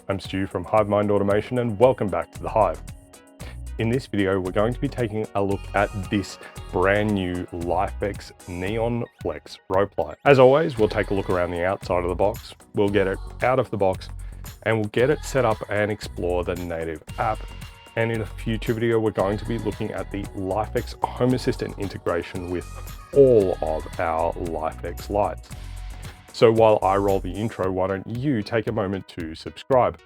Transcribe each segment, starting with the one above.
I'm Stu from Hive Automation and welcome back to the Hive. In this video, we're going to be taking a look at this brand new LIFX Neon Flex rope light. As always, we'll take a look around the outside of the box, we'll get it out of the box, and we'll get it set up and explore the native app. And in a future video, we're going to be looking at the LIFX Home Assistant integration with all of our LIFX lights. So while I roll the intro, why don't you take a moment to subscribe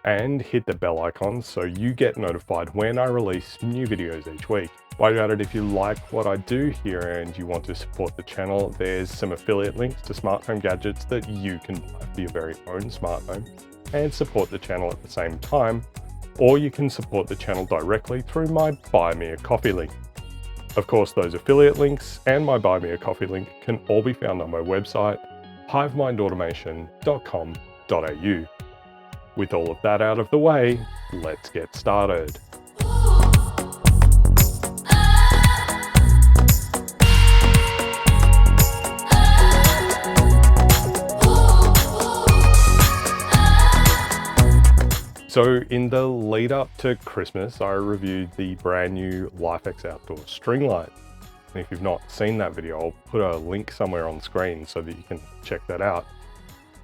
and hit the bell icon so you get notified when I release new videos each week. While you're at it, if you like what I do here and you want to support the channel, there's some affiliate links to smart home gadgets that you can buy for your very own smart home and support the channel at the same time, or you can support the channel directly through my Buy Me a Coffee link. Of course, those affiliate links and my Buy Me a Coffee link can all be found on my website, hivemindautomation.com.au. With all of that out of the way, let's get started. So in the lead up to Christmas, I reviewed the brand new LIFX outdoor string light. And if you've not seen that video, I'll put a link somewhere on screen so that you can check that out.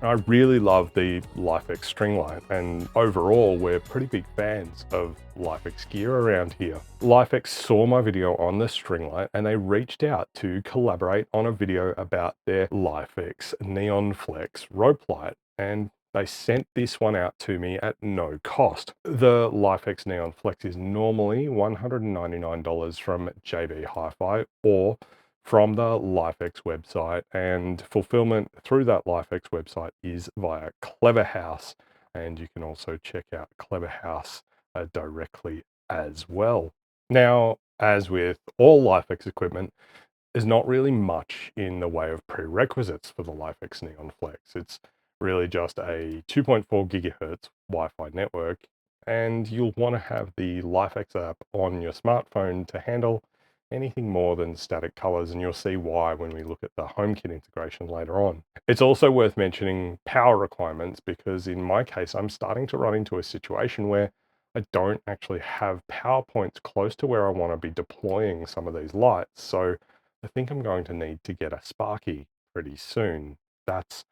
I really love the LIFX string light, and overall we're pretty big fans of LIFX gear around here. LIFX saw my video on the string light and they reached out to collaborate on a video about their LIFX Neon Flex rope light, and they sent this one out to me at no cost. The LIFX Neon Flex is normally $199 from JB Hi-Fi or from the LIFX website, and fulfillment through that LIFX website is via Clever House, and you can also check out Clever House directly as well. Now, as with all LIFX equipment, there's not really much in the way of prerequisites for the LIFX Neon Flex. It's really just a 2.4 gigahertz Wi-Fi network, and you'll want to have the LIFX app on your smartphone to handle anything more than static colors, and you'll see why when we look at the HomeKit integration later on. It's also worth mentioning power requirements, because in my case, I'm starting to run into a situation where I don't actually have power points close to where I want to be deploying some of these lights. So I think I'm going to need to get a Sparky pretty soon. That's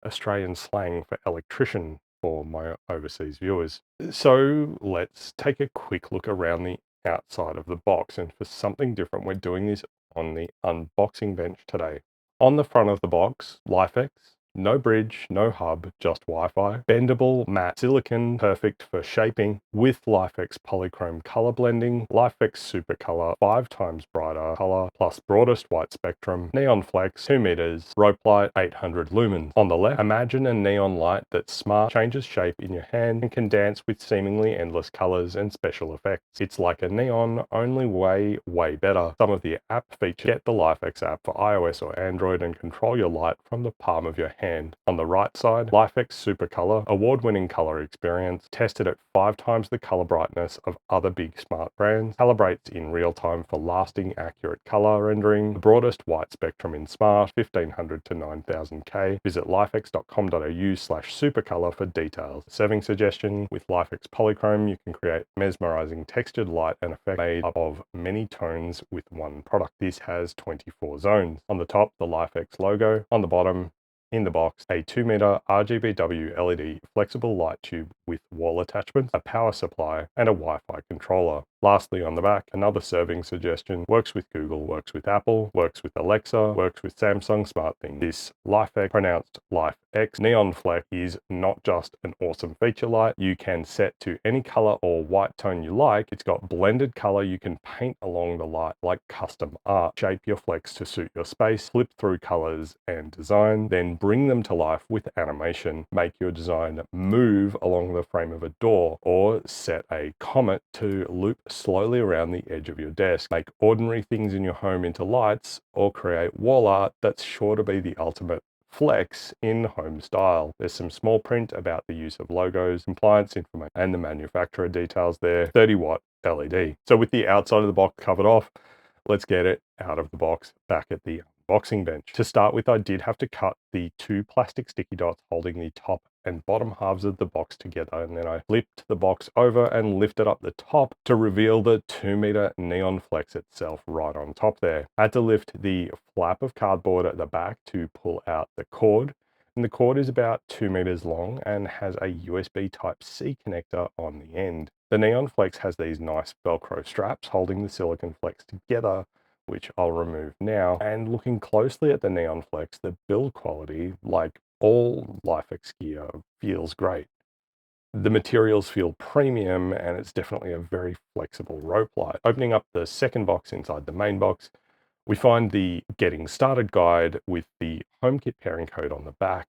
Australian slang for electrician for my overseas viewers. So let's take a quick look around the outside of the box, and for something different, we're doing this on the unboxing bench today. On the front of the box, LIFX, no bridge, no hub, just Wi-Fi, bendable matte silicon, perfect for shaping, with LIFX polychrome color blending, LIFX supercolor, 5 times brighter color, plus broadest white spectrum, neon flex, 2 meters, rope light, 800 lumens. On the left, imagine a neon light that's smart, changes shape in your hand, and can dance with seemingly endless colors and special effects. It's like a neon, only way better. Some of the app features: get the LIFX app for iOS or Android and control your light from the palm of your hand. On the right side, LIFX Supercolor, award-winning color experience, tested at 5 times the color brightness of other big smart brands, calibrates in real time for lasting accurate color rendering, the broadest white spectrum in smart, 1500 to 9000K. Visit lifx.com.au/supercolor for details. Serving suggestion: with LIFX Polychrome, you can create mesmerizing textured light and effect made up of many tones with one product. This has 24 zones. On the top, the LIFX logo. On the bottom, in the box, a 2-meter RGBW LED flexible light tube with wall attachments, a power supply, and a Wi-Fi controller. Lastly, on the back, another serving suggestion: works with Google, works with Apple, works with Alexa, works with Samsung SmartThings. This LIFX, pronounced LIFX Neon Flex, is not just an awesome feature light. You can set to any color or white tone you like. It's got blended color you can paint along the light like custom art. Shape your flex to suit your space, flip through colors and design, then bring them to life with animation. Make your design move along the frame of a door, or set a comet to loop slowly around the edge of your desk. Make ordinary things in your home into lights, or create wall art that's sure to be the ultimate flex in home style. There's some small print about the use of logos, compliance information, and the manufacturer details there. 30-watt LED. So with the outside of the box covered off, let's get it out of the box back at the boxing bench. To start with, I did have to cut the 2 plastic sticky dots holding the top and bottom halves of the box together, and then I flipped the box over and lifted up the top to reveal the 2-meter Neon Flex itself right on top there. I had to lift the flap of cardboard at the back to pull out the cord, and the cord is about 2 meters long and has a USB Type-C connector on the end. The Neon Flex has these nice Velcro straps holding the silicon flex together, which I'll remove now. And looking closely at the Neon Flex, the build quality, like all LIFX gear, feels great. The materials feel premium, and it's definitely a very flexible rope light. Opening up the second box inside the main box, we find the Getting Started guide with the HomeKit pairing code on the back.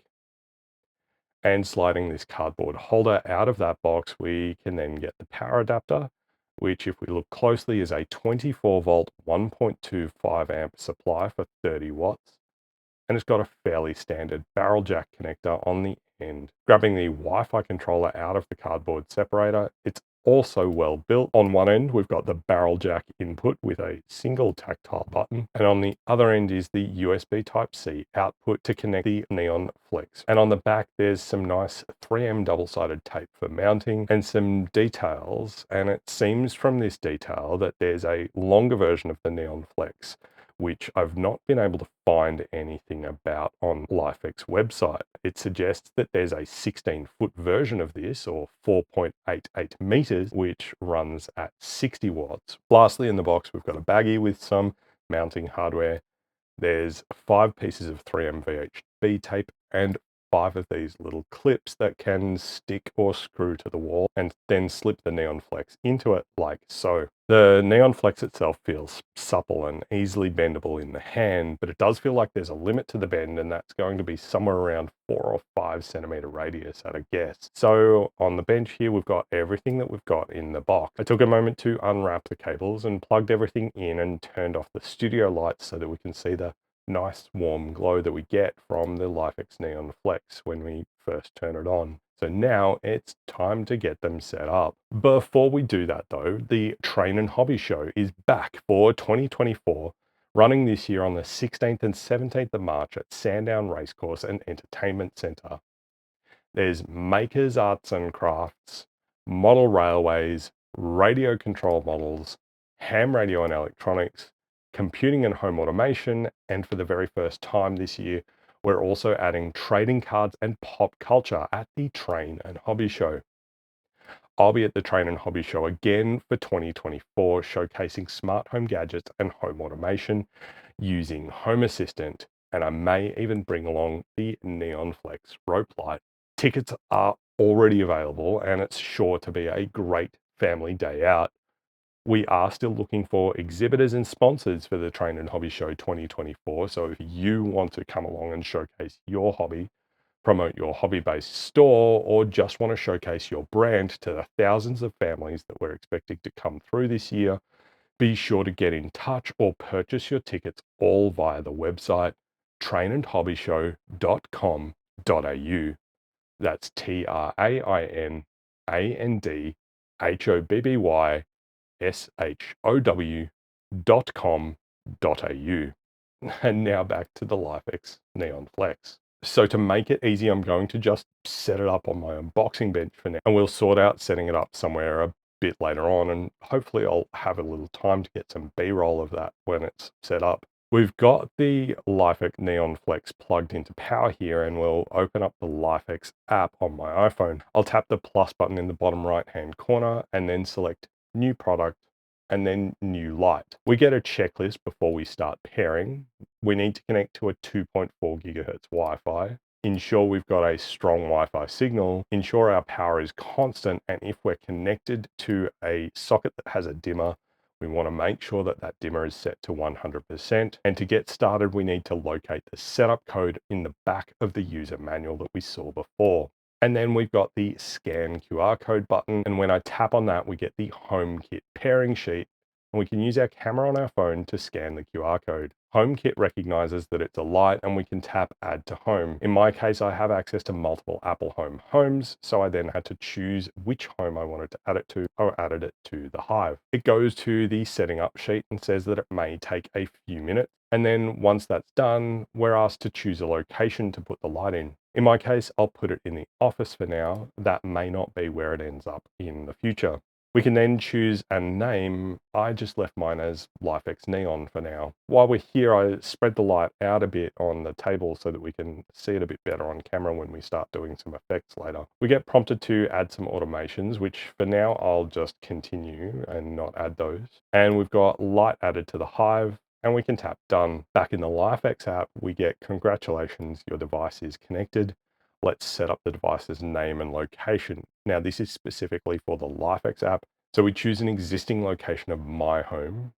And sliding this cardboard holder out of that box, we can then get the power adapter, which, if we look closely, is a 24 volt 1.25 amp supply for 30 watts. And it's got a fairly standard barrel jack connector on the end. Grabbing the Wi-Fi controller out of the cardboard separator, it's also well built. On one end, we've got the barrel jack input with a single tactile button, and on the other end is the USB Type-C output to connect the Neon Flex. And on the back, there's some nice 3M double-sided tape for mounting and some details, and it seems from this detail that there's a longer version of the Neon Flex, which I've not been able to find anything about on LIFX website. It suggests that there's a 16-foot version of this, or 4.88 meters, which runs at 60 watts. Lastly, in the box, we've got a baggie with some mounting hardware. There's 5 pieces of 3M VHB tape and 5 of these little clips that can stick or screw to the wall and then slip the Neon Flex into it like so. The Neon Flex itself feels supple and easily bendable in the hand, but it does feel like there's a limit to the bend, and that's going to be somewhere around 4 or 5 centimeter radius at a guess. So on the bench here, we've got everything that we've got in the box. I took a moment to unwrap the cables and plugged everything in and turned off the studio lights so that we can see the nice warm glow that we get from the LIFX Neon Flex when we first turn it on. So now it's time to get them set up. Before we do that though, the Train and Hobby Show is back for 2024, running this year on the 16th and 17th of March at Sandown Racecourse and Entertainment Centre. There's makers, arts and crafts, model railways, radio control models, ham radio and electronics, computing and home automation, and for the very first time this year, we're also adding trading cards and pop culture at the Train and Hobby Show. I'll be at the Train and Hobby Show again for 2024, showcasing smart home gadgets and home automation using Home Assistant, and I may even bring along the Neon Flex rope light. Tickets are already available, and it's sure to be a great family day out. We are still looking for exhibitors and sponsors for the Train and Hobby Show 2024. So if you want to come along and showcase your hobby, promote your hobby-based store, or just want to showcase your brand to the thousands of families that we're expecting to come through this year, be sure to get in touch or purchase your tickets all via the website trainandhobbyshow.com.au. That's trainandhobbyshow.com.au. And now back to the LIFX Neon Flex. So to make it easy, I'm going to just set it up on my unboxing bench for now, and we'll sort out setting it up somewhere a bit later on, and hopefully I'll have a little time to get some B-roll of that when it's set up. We've got the LIFX Neon Flex plugged into power here, and we'll open up the LIFX app on my iPhone. I'll tap the plus button in the bottom right hand corner and then select new product and then new light. We get a checklist before we start pairing. We need to connect to a 2.4 gigahertz Wi-Fi, ensure we've got a strong Wi-Fi signal, ensure our power is constant, and if we're connected to a socket that has a dimmer, we want to make sure that that dimmer is set to 100%. And to get started, we need to locate the setup code in the back of the user manual that we saw before. And then we've got the scan QR code button. And when I tap on that, we get the HomeKit pairing sheet. And we can use our camera on our phone to scan the QR code. HomeKit recognizes that it's a light, and we can tap Add to Home. In my case, I have access to multiple Apple Home homes, so I then had to choose which home I wanted to add it to. I added it to the Hive. It goes to the setting up sheet and says that it may take a few minutes. And then once that's done, we're asked to choose a location to put the light in. In my case, I'll put it in the office for now. That may not be where it ends up in the future. We can then choose a name. I just left mine as LIFX Neon for now. While we're here, I spread the light out a bit on the table so that we can see it a bit better on camera when we start doing some effects later. We get prompted to add some automations, which for now I'll just continue and not add those. And we've got light added to the Hive, and we can tap done. Back in the LIFX app, we get congratulations, your device is connected. Let's set up the device's name and location. Now, this is specifically for the LIFX app. So we choose an existing location of my home,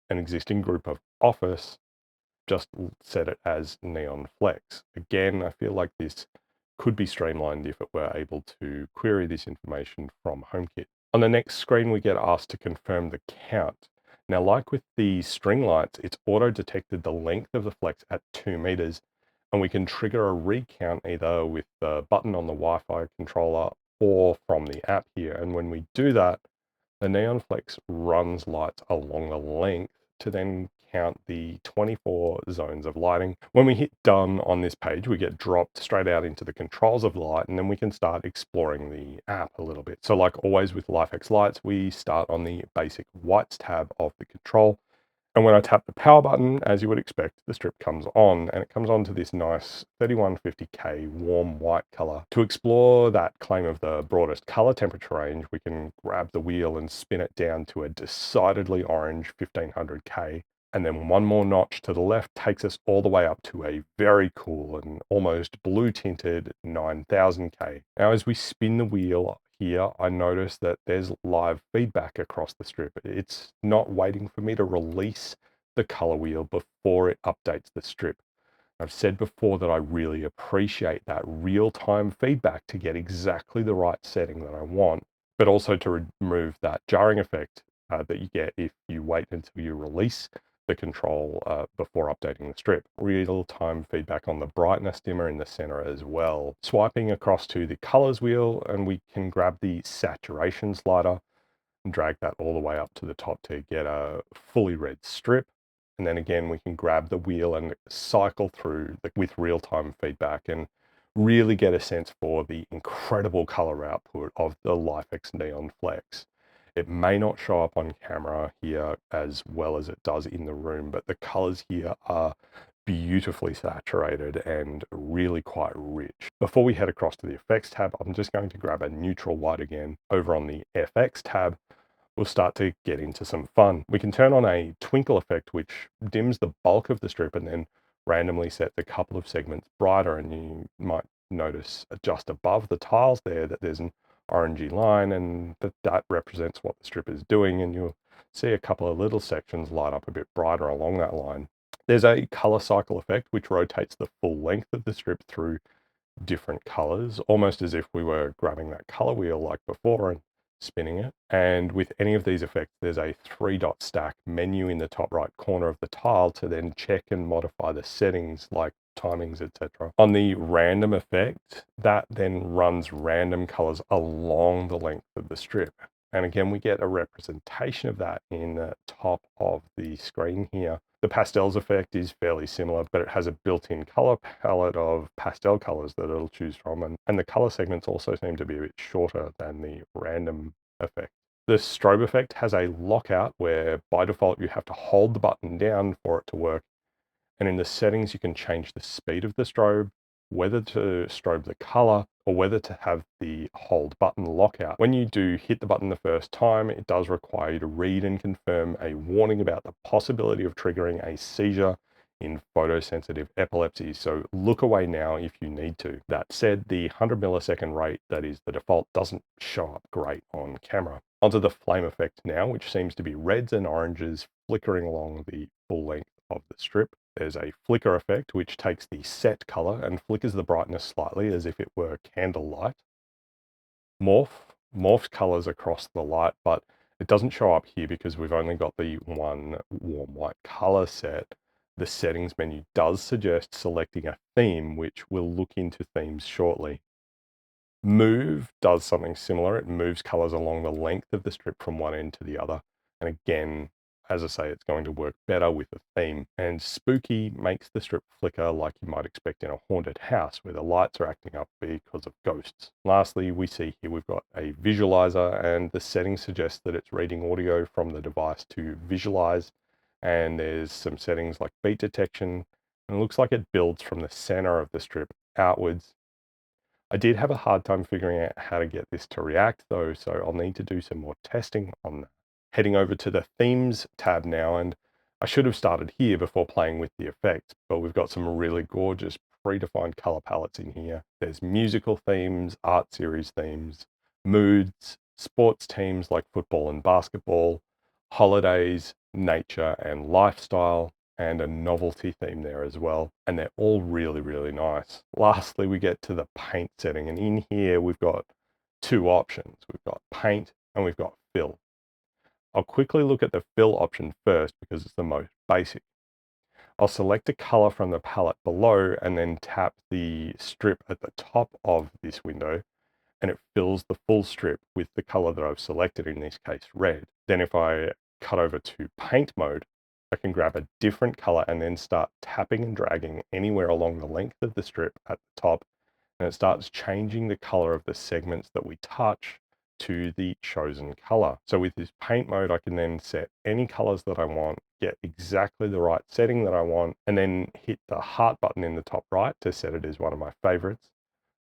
an existing group of office, just set it as Neon Flex. Again, I feel like this could be streamlined if it were able to query this information from HomeKit. On the next screen, we get asked to confirm the count. Now, like with the string lights, it's auto-detected the length of the flex at 2 meters, and we can trigger a recount either with the button on the Wi-Fi controller or from the app here. And when we do that, the Neon Flex runs lights along the length to then count the 24 zones of lighting. When we hit done on this page, we get dropped straight out into the controls of light, and then we can start exploring the app a little bit. So like always with LIFX lights, we start on the basic whites tab of the control. And when I tap the power button, as you would expect, the strip comes on, and it comes on to this nice 3150K warm white color. To explore that claim of the broadest color temperature range, we can grab the wheel and spin it down to a decidedly orange 1500K. And then one more notch to the left takes us all the way up to a very cool and almost blue tinted 9000K. Now, as we spin the wheel here, I notice that there's live feedback across the strip. It's not waiting for me to release the color wheel before it updates the strip. I've said before that I really appreciate that real-time feedback to get exactly the right setting that I want, but also to remove that jarring effect that you get if you wait until you release the control before updating the strip. Real-time feedback on the brightness dimmer in the center as well. Swiping across to the colors wheel, and we can grab the saturation slider and drag that all the way up to the top to get a fully red strip. And then again, we can grab the wheel and cycle through with real-time feedback and really get a sense for the incredible color output of the LIFX Neon Flex. It may not show up on camera here as well as it does in the room, but the colors here are beautifully saturated and really quite rich. Before we head across to the effects tab, I'm just going to grab a neutral white again. Over on the FX tab, we'll start to get into some fun. We can turn on a twinkle effect, which dims the bulk of the strip and then randomly sets a couple of segments brighter. And you might notice just above the tiles there that there's an orangey line, and that represents what the strip is doing. And you'll see a couple of little sections light up a bit brighter along that line. There's a color cycle effect, which rotates the full length of the strip through different colors, almost as if we were grabbing that color wheel like before and spinning it. And with any of these effects, there's a 3-dot stack menu in the top right corner of the tile to then check and modify the settings like timings, etc. On the random effect, that then runs random colors along the length of the strip. And again, we get a representation of that in the top of the screen here. The pastels effect is fairly similar, but it has a built-in color palette of pastel colors that it'll choose from. And the color segments also seem to be a bit shorter than the random effect. The strobe effect has a lockout where by default you have to hold the button down for it to work. And in the settings, you can change the speed of the strobe, whether to strobe the color, or whether to have the hold button lockout. When you do hit the button the first time, it does require you to read and confirm a warning about the possibility of triggering a seizure in photosensitive epilepsy. So look away now if you need to. That said, the 100 millisecond rate that is the default doesn't show up great on camera. Onto the flame effect now, which seems to be reds and oranges flickering along the full length of the strip. There's a flicker effect, which takes the set color and flickers the brightness slightly as if it were candlelight. Morphs colors across the light, but it doesn't show up here because we've only got the one warm white color set. The settings menu does suggest selecting a theme, which we'll look into themes shortly. Move does something similar. It moves colors along the length of the strip from one end to the other. And again, as I say, it's going to work better with the theme. And spooky makes the strip flicker like you might expect in a haunted house where the lights are acting up because of ghosts. Lastly, we see here we've got a visualizer, and the settings suggest that it's reading audio from the device to visualize. And there's some settings like beat detection, and it looks like it builds from the center of the strip outwards. I did have a hard time figuring out how to get this to react though, so I'll need to do some more testing on that. Heading over to the themes tab now, and I should have started here before playing with the effects, but we've got some really gorgeous predefined color palettes in here. There's musical themes, art series themes, moods, sports teams like football and basketball, holidays, nature and lifestyle, and a novelty theme there as well. And they're all really, really nice. Lastly, we get to the paint setting. And in here, we've got two options. We've got paint and we've got fill. I'll quickly look at the fill option first because it's the most basic. I'll select a color from the palette below and then tap the strip at the top of this window, and it fills the full strip with the color that I've selected, in this case, red. Then if I cut over to paint mode, I can grab a different color and then start tapping and dragging anywhere along the length of the strip at the top, and it starts changing the color of the segments that we touch to the chosen color. So with this paint mode, I can then set any colors that I want, get exactly the right setting that I want, and then hit the heart button in the top right to set it as one of my favorites.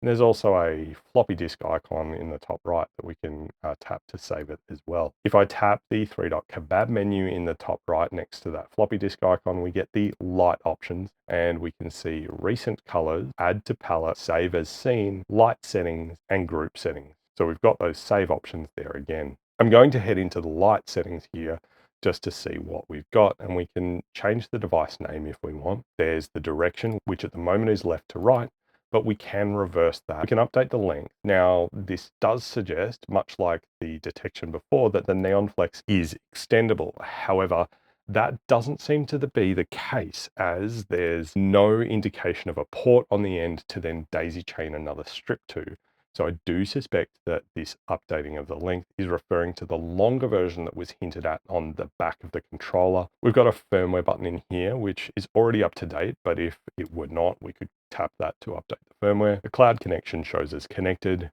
And there's also a floppy disk icon in the top right that we can tap to save it as well. If I tap the three-dot kebab menu in the top right next to that floppy disk icon, we get the light options, and we can see recent colors, add to palette, save as scene, light settings, and group settings. So we've got those save options there again. I'm going to head into the light settings here just to see what we've got, and we can change the device name if we want. There's the direction, which at the moment is left to right, but we can reverse that. We can update the length. Now, this does suggest, much like the detection before, that the Neon Flex is extendable. However, that doesn't seem to be the case, as there's no indication of a port on the end to then daisy chain another strip to. So I do suspect that this updating of the length is referring to the longer version that was hinted at on the back of the controller. We've got a firmware button in here, which is already up to date, but if it were not, we could tap that to update the firmware. The cloud connection shows as connected.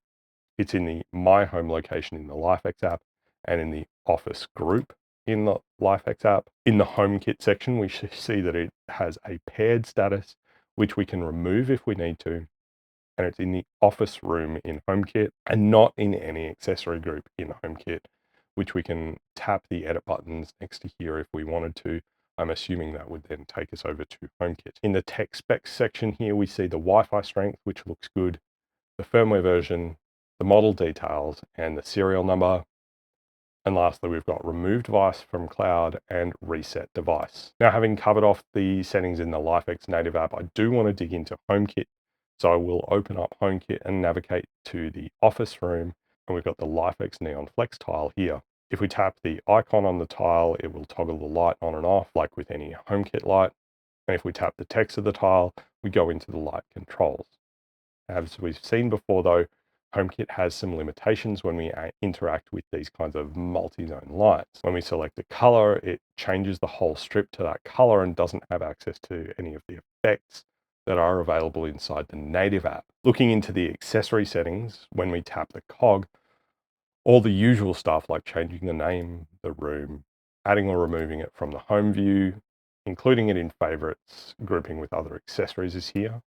It's in the My Home location in the LIFX app and in the Office group in the LIFX app. In the HomeKit section, we see that it has a paired status, which we can remove if we need to. And it's in the Office room in HomeKit and not in any accessory group in HomeKit, which we can tap the edit buttons next to here if we wanted to. I'm assuming that would then take us over to HomeKit. In the tech specs section here, we see the Wi-Fi strength, which looks good, the firmware version, the model details, and the serial number. And lastly, we've got remove device from cloud and reset device. Now, having covered off the settings in the LIFX native app, I do want to dig into HomeKit. So I will open up HomeKit and navigate to the Office room, and we've got the LIFX Neon Flex tile here. If we tap the icon on the tile, it will toggle the light on and off like with any HomeKit light. And if we tap the text of the tile, we go into the light controls. As we've seen before though, HomeKit has some limitations when we interact with these kinds of multi-zone lights. When we select a color, it changes the whole strip to that color and doesn't have access to any of the effects that are available inside the native app. Looking into the accessory settings, when we tap the cog, all the usual stuff like changing the name, the room, adding or removing it from the home view, including it in favorites, grouping with other accessories is here.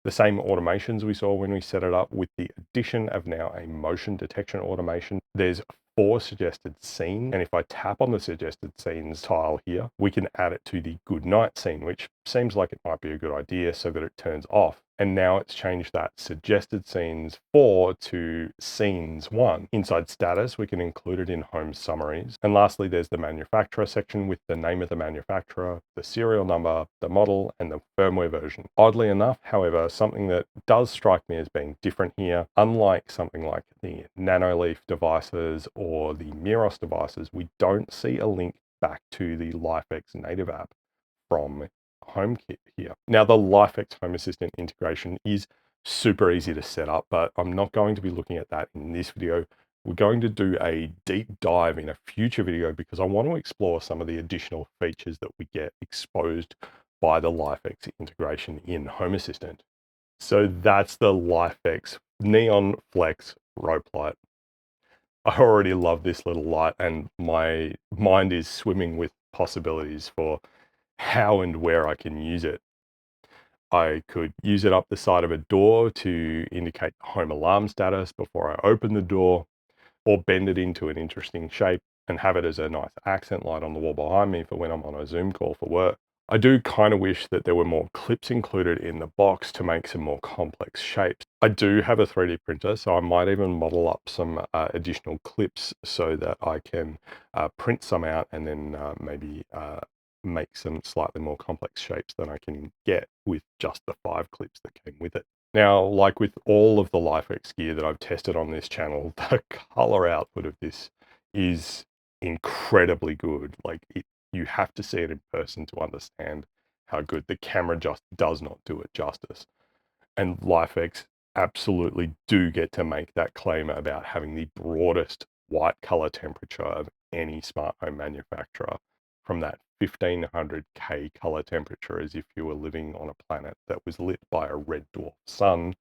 The same automations we saw when we set it up, with the addition of now a motion detection automation. There's 4 suggested scenes, and if I tap on the suggested scenes tile here, we can add it to the good night scene, which seems like it might be a good idea so that it turns off. And now it's changed that suggested scenes 4 to scenes 1. Inside status, we can include it in home summaries. And lastly, there's the manufacturer section with the name of the manufacturer, the serial number, the model, and the firmware version. Oddly enough, however, something that does strike me as being different here, unlike something like the NanoLeaf devices or the Miros devices, we don't see a link back to the LIFX native app from HomeKit here. Now, the LIFX Home Assistant integration is super easy to set up, but I'm not going to be looking at that in this video. We're going to do a deep dive in a future video because I want to explore some of the additional features that we get exposed by the LIFX integration in Home Assistant. So that's the LIFX Neon Flex rope light. I already love this little light and my mind is swimming with possibilities for how and where I can use it. I could use it up the side of a door to indicate home alarm status before I open the door, or bend it into an interesting shape and have it as a nice accent light on the wall behind me for when I'm on a Zoom call for work. I do kind of wish that there were more clips included in the box to make some more complex shapes. I do have a 3D printer, so I might even model up some additional clips so that I can print some out and then maybe make some slightly more complex shapes than I can get with just the 5 clips that came with it. Now, like with all of the LIFX gear that I've tested on this channel, the color output of this is incredibly good. Like you have to see it in person to understand how good. The camera just does not do it justice. And LIFX absolutely do get to make that claim about having the broadest white color temperature of any smart home manufacturer, from that 1500K color temperature as if you were living on a planet that was lit by a red dwarf sun,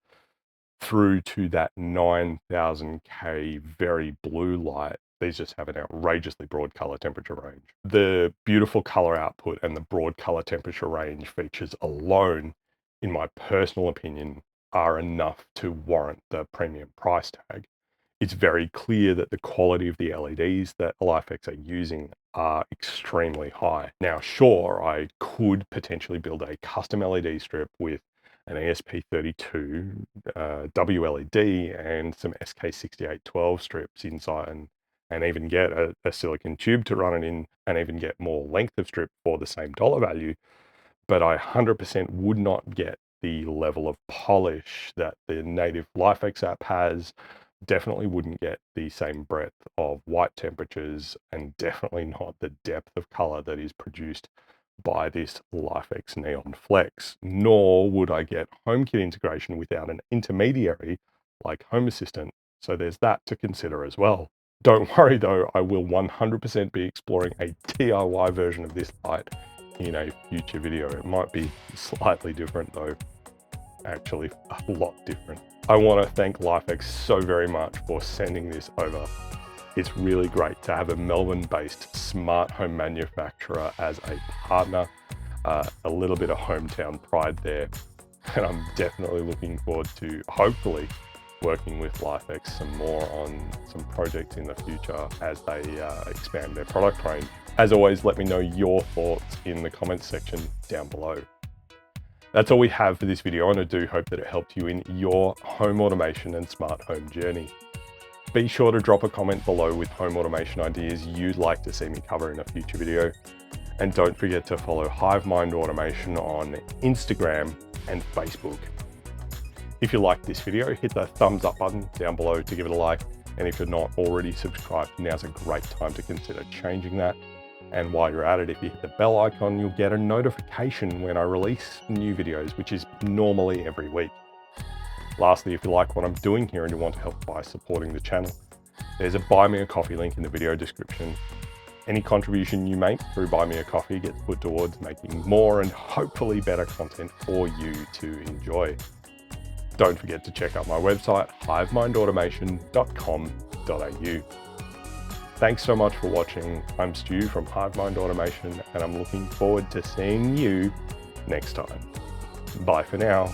through to that 9000K very blue light. These just have an outrageously broad color temperature range. The beautiful color output and the broad color temperature range features alone, in my personal opinion, are enough to warrant the premium price tag. It's very clear that the quality of the LEDs that LIFX are using are extremely high. Now, sure, I could potentially build a custom LED strip with an ESP32 WLED and some SK6812 strips inside, and even get a silicon tube to run it in, and even get more length of strip for the same dollar value. But I 100% would not get the level of polish that the native LIFX app has, definitely wouldn't get the same breadth of white temperatures, and definitely not the depth of color that is produced by this LIFX Neon Flex, nor would I get HomeKit integration without an intermediary like Home Assistant. So there's that to consider as well. Don't worry though, I will 100% be exploring a DIY version of this light in a future video. It might be slightly different though, actually a lot different. I want to thank LIFX so very much for sending this over. It's really great to have a Melbourne-based smart home manufacturer as a partner, a little bit of hometown pride there. And I'm definitely looking forward to hopefully working with LIFX some more on some projects in the future as they expand their product range. As always, let me know your thoughts in the comments section down below. That's all we have for this video, and I do hope that it helped you in your home automation and smart home journey. Be sure to drop a comment below with home automation ideas you'd like to see me cover in a future video. And don't forget to follow Hive Mind Automation on Instagram and Facebook. If you liked this video, hit the thumbs up button down below to give it a like. And if you're not already subscribed, now's a great time to consider changing that. And while you're at it, if you hit the bell icon, you'll get a notification when I release new videos, which is normally every week. Lastly, if you like what I'm doing here and you want to help by supporting the channel, there's a Buy Me a Coffee link in the video description. Any contribution you make through Buy Me a Coffee gets put towards making more and hopefully better content for you to enjoy. Don't forget to check out my website, hivemindautomation.com.au. Thanks so much for watching. I'm Stu from Hive Mind Automation, and I'm looking forward to seeing you next time. Bye for now.